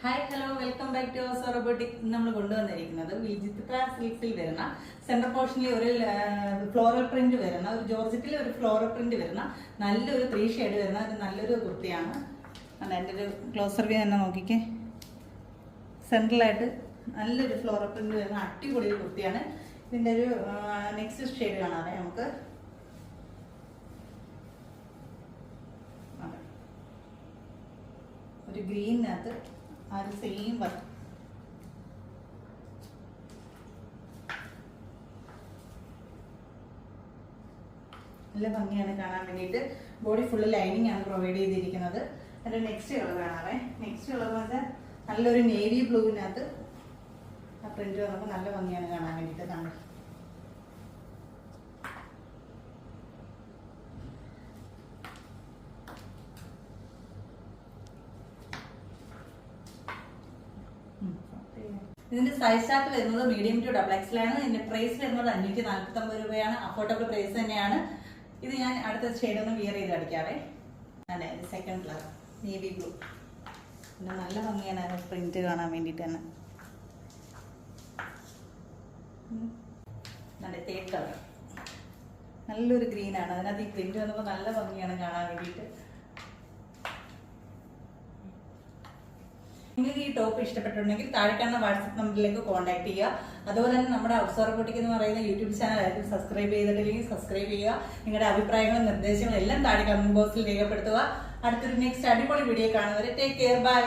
Hi hello welcome back to our robotic. നമ്മൾ കൊണ്ടുവന്നിരിക്കുന്നത് വിചിത്ര സിൽക്സിൽ വരുന്ന സെൻട്രൽ പോർഷനിൽ ഒരു ഫ്ലോറൽ പ്രിന്റ് വരുന്ന ഒരു ജോർജറ്റിൽ ഒരു ഫ്ലോറൽ പ്രിന്റ് വരുന്ന നല്ലൊരു 3 ഷെയ്ഡ് വരുന്ന ഒരു നല്ലൊരു കുർത്തിയാണ്. എൻ്റെ ഒരു ക്ലോസർ വ്യൂ തന്നെ നോക്കിക്കേ. സെൻട്രലായിട്ട് നല്ലൊരു ഫ്ലോറൽ പ്രിന്റ് വരുന്ന അടിപൊളി ഒരു കുർത്തിയാണ്. ഇതിൻ്റെ ഒരു നെക്സ്റ്റ് ഷെയ്ഡ് കാണാതെ നമുക്ക് ഒരു ഗ്രീനകത്ത് ആ ഒരു സെയിം വർക്ക് നല്ല ഭംഗിയാണ് കാണാൻ വേണ്ടിയിട്ട്. ബോഡി ഫുള്ള് ലൈനിങ് ആണ് പ്രൊവൈഡ് ചെയ്തിരിക്കുന്നത്. അതിൻ്റെ നെക്സ്റ്റ് കളർ കാണാവേ. നെക്സ്റ്റ് കളർ എന്ന് വെച്ചാൽ നല്ലൊരു നേവി ബ്ലൂവിനകത്ത് ആ പ്രിന്റ് വന്നപ്പോൾ നല്ല ഭംഗിയാണ് കാണാൻ വേണ്ടിയിട്ട്. കാണാം ഇതിന്റെ സൈസ് ചാർട്ട് വരുന്നത് മീഡിയം ടു ഡബിൾ എക്സലാണ്. ഇതിന്റെ പ്രൈസ് വരുന്നത് 549 രൂപയാണ്. അഫോർഡബിൾ പ്രൈസ് തന്നെയാണ്. ഇത് ഞാൻ അടുത്ത ഷെയ്ഡ് ഒന്ന് വിയർ ചെയ്ത് അടിക്കാവേ. അതെ, സെക്കൻഡ് കളർ നേവി ബ്ലൂ. പിന്നെ നല്ല ഭംഗിയാണ് പ്രിന്റ് കാണാൻ വേണ്ടിയിട്ട് തന്നെ. നല്ല തേർഡ് കളർ നല്ലൊരു ഗ്രീനാണ്. അതിനകത്ത് ഈ പ്രിന്റ് വന്നപ്പോൾ നല്ല ഭംഗിയാണ് കാണാൻ വേണ്ടിയിട്ട്. നിങ്ങൾക്ക് ഈ ടോപ്പ് ഇഷ്ടപ്പെട്ടിട്ടുണ്ടെങ്കിൽ താഴെ കാണുന്ന വാട്സപ്പ് നമ്പറിലേക്ക് കോൺടാക്ട് ചെയ്യുക. അതുപോലെ തന്നെ നമ്മുടെ ഹൗസ് റോബോട്ടിക് എന്ന് പറയുന്ന യൂട്യൂബ് ചാനൽ ആയിരിക്കും സബ്സ്ക്രൈബ് ചെയ്തിട്ടില്ലെങ്കിൽ സബ്സ്ക്രൈബ് ചെയ്യുക. നിങ്ങളുടെ അഭിപ്രായങ്ങളും നിർദ്ദേശങ്ങളും എല്ലാം താഴെ കമന്റ് ബോക്സിൽ രേഖപ്പെടുത്തുക. അടുത്തൊരു നെക്സ്റ്റ് അടിപൊളി വീഡിയോ കാണുന്നവരെ ടേക്ക് കെയർ, ബൈ.